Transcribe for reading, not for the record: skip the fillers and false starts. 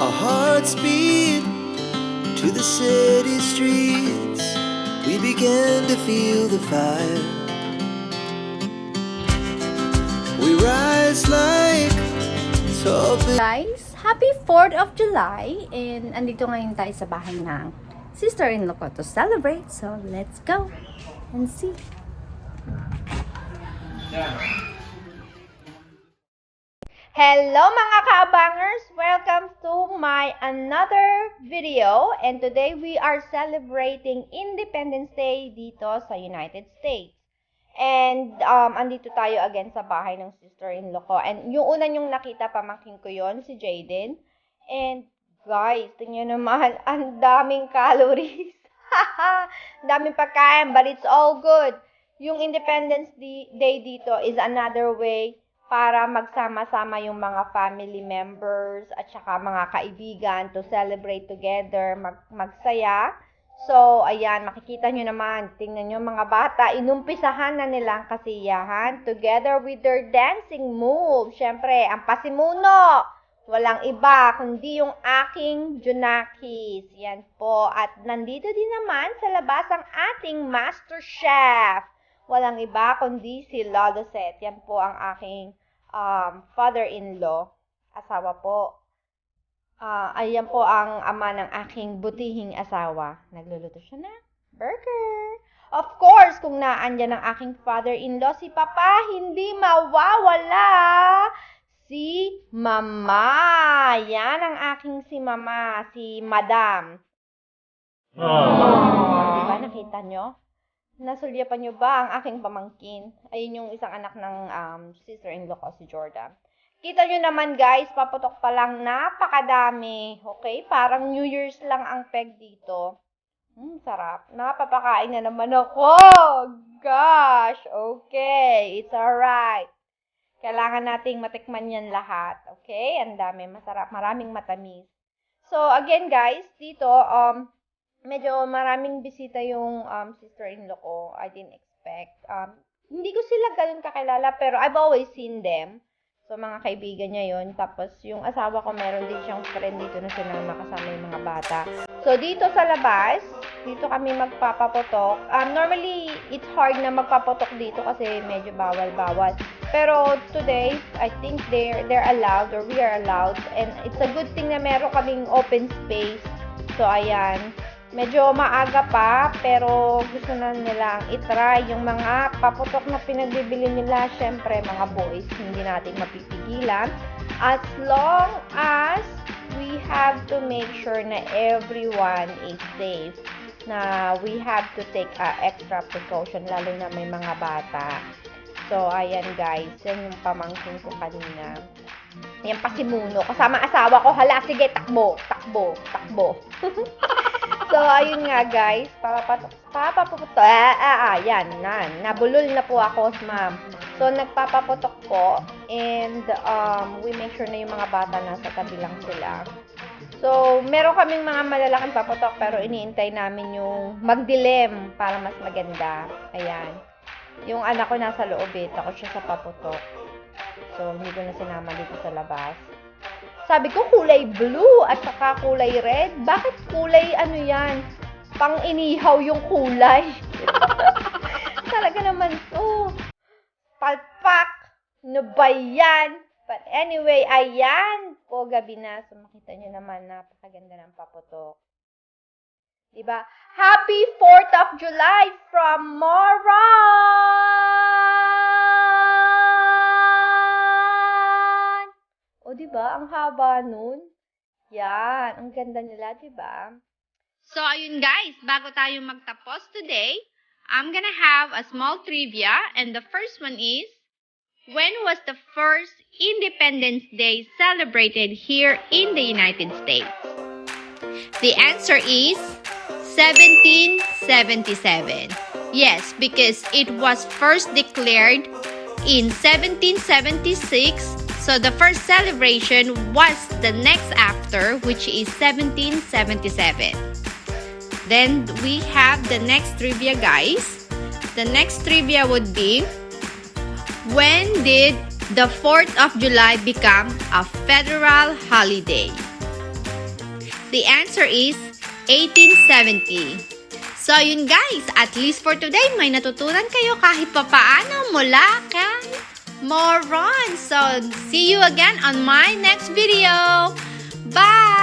Our hearts beat to the city streets. We began to feel the fire. We rise like tall Guys, happy 4th of July and andito ngayon tayo sa bahay ng sister-in-law ko to celebrate. So, let's go and see. Hello mga kaabangers! Welcome to my another video, and today we are celebrating Independence Day dito sa United States. And andito tayo again sa bahay ng sister-in-law ko. And yung una yung nakita, pamangkin ko yon, si Jaden. And guys, tingnan naman, ang daming calories. Daming pagkain, but it's all good. Yung Independence Day dito is another way para magsama-sama yung mga family members at saka mga kaibigan to celebrate together, magsaya. So, ayan, makikita nyo naman, tingnan nyo mga bata, inumpisahan na nilang kasiyahan together with their dancing moves. Siyempre, ang pasimuno, walang iba, kundi yung aking Junakis. Yan po. At nandito din naman sa labas ang ating Master Chef. Walang iba, kundi si Lolo Seth. Yan po ang aking father-in-law. Asawa po. Ayan po ang ama ng aking butihing asawa. Nagluluto siya na burger. Of course, kung naandyan ang aking father-in-law, si Papa, hindi mawawala. Si Mama. Yan ang aking si Mama, si Madam. Diba, nakita nyo? Nasulyapan nyo ba ang aking pamangkin? Ayun yung isang anak ng sister-in-law ko, si Jordan. Kita nyo naman guys, paputok pa lang, napakadami. Okay? Parang New Year's lang ang peg dito. Sarap. Napapakain na naman ako. Gosh. Okay. It's alright. Kailangan nating matikman yan lahat. Okay? Ang dami. Masarap. Maraming matamis. So, again guys, dito, medyo maraming bisita yung sister-in-law ko. I didn't expect. Hindi ko sila ganun kakilala, pero I've always seen them. So, mga kaibigan niya yun. Tapos, yung asawa ko, meron din siyang friend dito na sinama kasama yung mga bata. So, dito sa labas, dito kami magpapaputok. Normally, it's hard na magpaputok dito kasi medyo bawal-bawal. Pero, today, I think they're allowed or we are allowed. And it's a good thing na meron kaming open space. So, ayan. Medyo maaga pa, pero gusto na nilang itry yung mga paputok na pinagbibili nila. Syempre, mga boys, hindi natin mapipigilan. As long as we have to make sure na everyone is safe, na we have to take extra precaution, lalo na may mga bata. So, ayan guys, yan yung pamangkin ko kanina. Yan pasimuno. Kasama asawa ko, hala, sige, takbo, takbo, takbo. So, ayun nga guys, papaputok, yan, nabulol na po ako, ma'am. So, nagpapaputok po, and we make sure na yung mga bata nasa tabi lang sila. So, meron kaming mga malalaking paputok, pero iniintay namin yung magdilim para mas maganda. Ayan. Yung anak ko nasa loob, ako siya sa paputok. So, hindi ko na sinama dito sa labas. Sabi ko, kulay blue at saka kulay red. Bakit kulay ano yan? Pang inihaw yung kulay. Talaga naman to. Palpak. Ano ba yan? But anyway, ayan po gabi na. So, makita nyo naman, napakaganda ng paputok. Diba? Happy 4th of July from Moron! O, diba? Ang haba nun. Yan. Ang ganda nila, diba? So, ayun guys, bago tayo magtapos today, I'm gonna have a small trivia. And the first one is, when was the first Independence Day celebrated here in the United States? The answer is 1777. Yes, because it was first declared in 1776. So the first celebration was the next after, which is 1777. Then we have the next trivia, guys. The next trivia would be, when did the 4th of July become a federal holiday? The answer is 1870. So, yun guys, at least for today, may natutunan kayo kahit papaano mula kay Moron. So, see you again on my next video. Bye!